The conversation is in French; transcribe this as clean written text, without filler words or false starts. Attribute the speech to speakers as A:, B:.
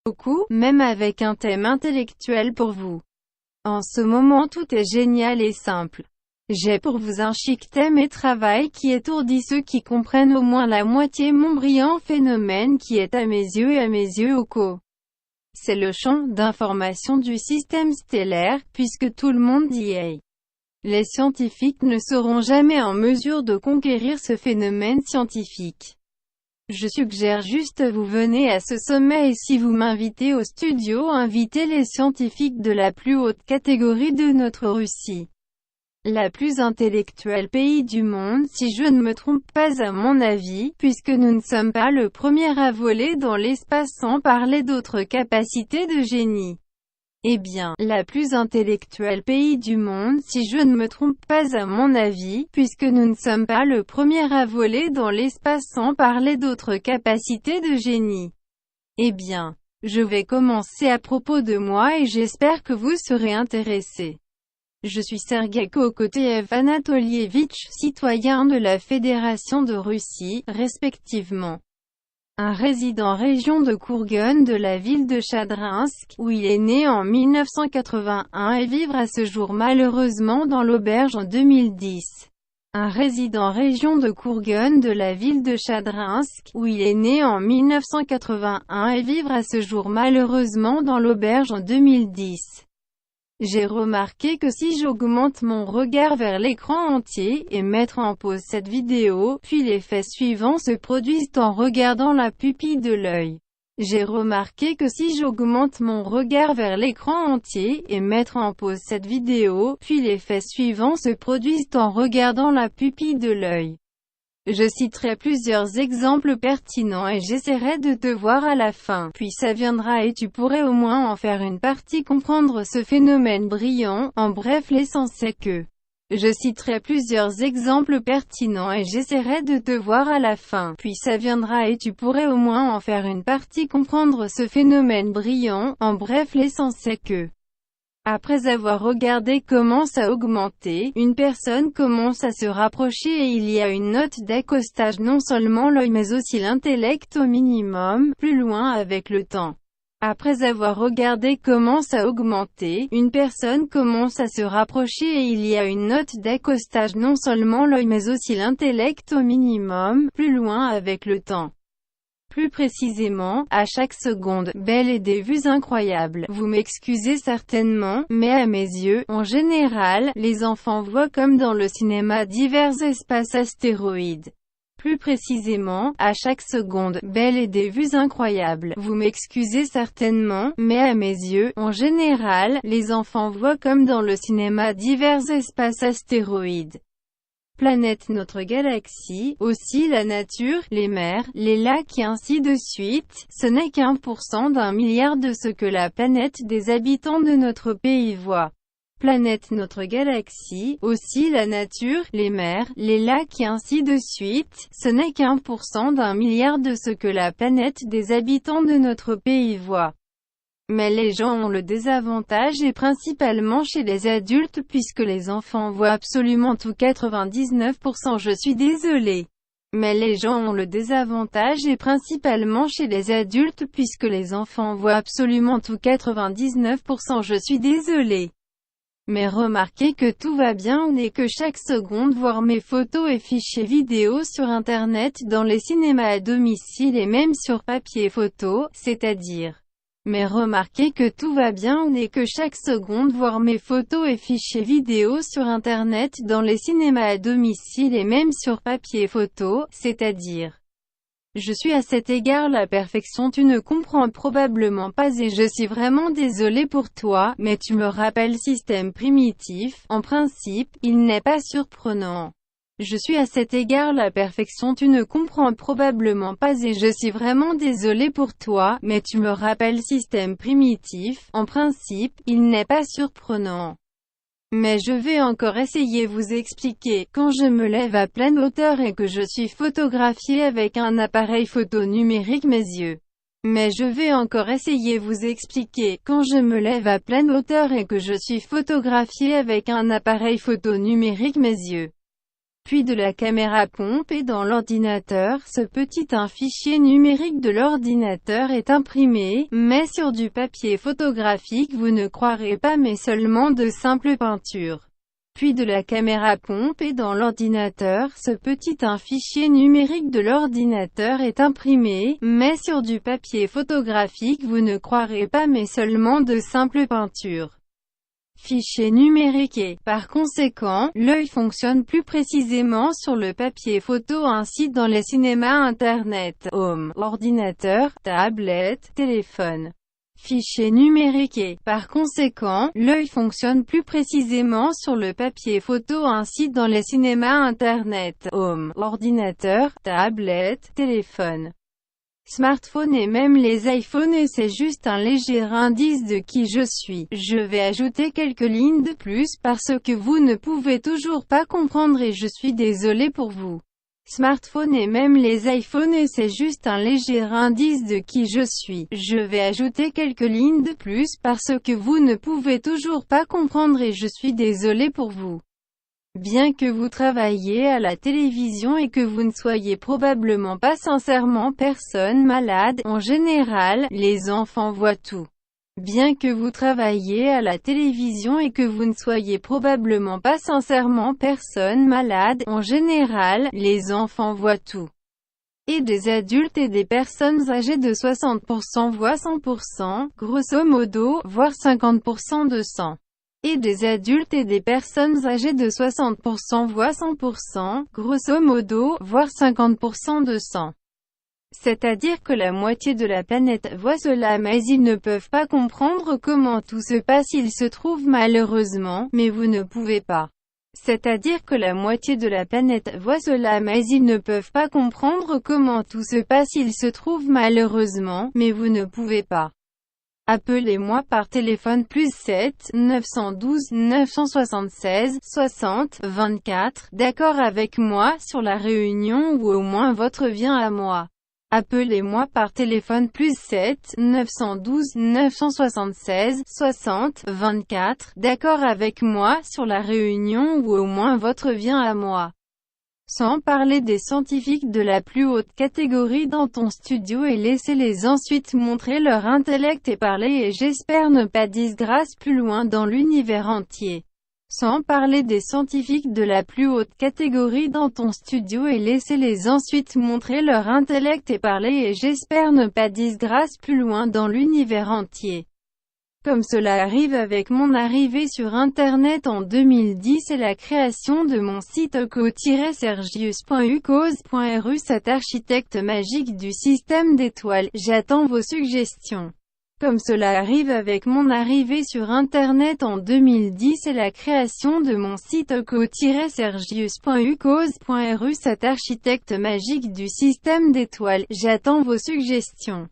A: beaucoup, même avec un thème intellectuel pour vous. En ce moment tout est génial et simple. J'ai pour vous un chic thème et travail qui étourdit ceux qui comprennent au moins la moitié mon brillant phénomène qui est à mes yeux et à mes yeux OCO. C'est le champ d'information du système stellaire, puisque tout le monde y est. Les scientifiques ne seront jamais en mesure de conquérir ce phénomène scientifique. Je suggère juste vous venez à ce sommet et si vous m'invitez au studio, invitez les scientifiques de la plus haute catégorie de notre Russie. La plus intellectuelle pays du monde si je ne me trompe pas à mon avis, puisque nous ne sommes pas le premier à voler dans l'espace sans parler d'autres capacités de génie. Eh bien, la plus intellectuelle pays du monde si je ne me trompe pas à mon avis, puisque nous ne sommes pas le premier à voler dans l'espace sans parler d'autres capacités de génie. Eh bien, je vais commencer à propos de moi et j'espère que vous serez intéressés. Je suis Sergei Kokoteev Anatolievitch, citoyen de la Fédération de Russie, respectivement. Un résident région de Kourgan de la ville de Chadrinsk, où il est né en 1981 et vivre à ce jour malheureusement dans l'auberge en 2010. Un résident région de Kourgan de la ville de Chadrinsk, où il est né en 1981 et vivre à ce jour malheureusement dans l'auberge en 2010. J'ai remarqué que si j'augmente mon regard vers l'écran entier, et mettre en pause cette vidéo, puis les faits suivants se produisent en regardant la pupille de l'œil. J'ai remarqué que si j'augmente mon regard vers l'écran entier, et mettre en pause cette vidéo, puis les faits suivants se produisent en regardant la pupille de l'œil. Je citerai plusieurs exemples pertinents et j'essaierai de te voir à la fin. Puis ça viendra et tu pourrais au moins en faire une partie comprendre ce phénomène brillant. En bref, l'essence est que je citerai plusieurs exemples pertinents et j'essaierai de te voir à la fin. Puis ça viendra et tu pourrais au moins en faire une partie comprendre ce phénomène brillant. En bref, l'essence est que après avoir regardé commence à augmenter, une personne commence à se rapprocher et il y a une note d'accostage non seulement l'œil mais aussi l'intellect au minimum, plus loin avec le temps. Après avoir regardé commence à augmenter, une personne commence à se rapprocher et il y a une note d'accostage non seulement l'œil mais aussi l'intellect au minimum, plus loin avec le temps. Plus précisément, à chaque seconde, belle et des vues incroyables. Vous m'excusez certainement, mais à mes yeux, en général, les enfants voient comme dans le cinéma divers espaces astéroïdes. Plus précisément, à chaque seconde, belle et des vues incroyables. Vous m'excusez certainement, mais à mes yeux, en général, les enfants voient comme dans le cinéma divers espaces astéroïdes. Planète notre galaxie, aussi la nature, les mers, les lacs et ainsi de suite, ce n'est qu'1% d'un milliard de ce que la planète des habitants de notre pays voit. Planète notre galaxie, aussi la nature, les mers, les lacs et ainsi de suite, ce n'est qu'1% d'un milliard de ce que la planète des habitants de notre pays voit. Mais les gens ont le désavantage et principalement chez les adultes puisque les enfants voient absolument tout 99%. Je suis désolé. Mais les gens ont le désavantage et principalement chez les adultes puisque les enfants voient absolument tout 99%. Je suis désolé. Mais remarquez que tout va bien et que chaque seconde voir mes photos et fichiers vidéo sur internet dans les cinémas à domicile et même sur papier photo, c'est-à-dire. Mais remarquez que tout va bien et que chaque seconde voir mes photos et fichiers vidéo sur internet dans les cinémas à domicile et même sur papier photo, c'est-à-dire. Je suis à cet égard la perfection tu ne comprends probablement pas et je suis vraiment désolé pour toi, mais tu me rappelles système primitif, en principe, il n'est pas surprenant. Je suis à cet égard la perfection tu ne comprends probablement pas et je suis vraiment désolé pour toi, mais tu me rappelles système primitif, en principe, il n'est pas surprenant. Mais je vais encore essayer vous expliquer, quand je me lève à pleine hauteur et que je suis photographié avec un appareil photo numérique mes yeux. Mais je vais encore essayer vous expliquer, quand je me lève à pleine hauteur et que je suis photographié avec un appareil photo numérique mes yeux. puis de la caméra pompe et dans l'ordinateur. Ce petit un fichier numérique de l'ordinateur est imprimé, mais sur du papier photographique. Vous ne croirez pas, mais seulement de simple peinture. Puis de la caméra pompe et dans l'ordinateur. Ce petit un fichier numérique de l'ordinateur est imprimé, mais sur du papier photographique. Vous ne croirez pas, mais seulement de simple peinture. Fichier numérique et, par conséquent, l'œil fonctionne plus précisément sur le papier photo ainsi dans les cinémas, internet, home, ordinateur, tablette, téléphone. Fichier numérique et, par conséquent, l'œil fonctionne plus précisément sur le papier photo ainsi dans les cinémas, internet, home, ordinateur, tablette, téléphone, smartphone et même les iPhones. Et c'est juste un léger indice de qui je suis. Je vais ajouter quelques lignes de plus parce que vous ne pouvez toujours pas comprendre et je suis désolé pour vous. Smartphone et même les iPhones. Et c'est juste un léger indice de qui je suis. Je vais ajouter quelques lignes de plus parce que vous ne pouvez toujours pas comprendre et je suis désolé pour vous. Bien que vous travailliez à la télévision et que vous ne soyez probablement pas sincèrement personne malade, en général, les enfants voient tout. Bien que vous travailliez à la télévision et que vous ne soyez probablement pas sincèrement personne malade, en général, les enfants voient tout. Et des adultes et des personnes âgées de 60% voient 100%, grosso modo, voire 50% de 100. Et des adultes et des personnes âgées de 60% voient 100%, grosso modo, voire 50% de 100. C'est-à-dire que la moitié de la planète voit cela, mais ils ne peuvent pas comprendre comment tout se passe. Ils se trouvent malheureusement, mais vous ne pouvez pas. C'est-à-dire que la moitié de la planète voit cela, mais ils ne peuvent pas comprendre comment tout se passe. Ils se trouvent malheureusement, mais vous ne pouvez pas. Appelez-moi par téléphone +7 912 976 60 24. D'accord avec moi sur la réunion ou au moins votre vient à moi. Appelez-moi par téléphone +7 912 976 60 24. D'accord avec moi sur la réunion ou au moins votre vient à moi. Sans parler des scientifiques de la plus haute catégorie dans ton studio et laissez-les ensuite montrer leur intellect et parler et j'espère ne pas disgrâce plus loin dans l'univers entier. Sans parler des scientifiques de la plus haute catégorie dans ton studio et laissez-les ensuite montrer leur intellect et parler et j'espère ne pas disgrâce plus loin dans l'univers entier. Comme cela arrive avec mon arrivée sur Internet en 2010 et la création de mon site uko-sergius.ucause.ru, cet architecte magique du système d'étoiles. J'attends vos suggestions. Comme cela arrive avec mon arrivée sur Internet en 2010 et la création de mon site uko-sergius.ucause.ru, cet architecte magique du système d'étoiles. J'attends vos suggestions.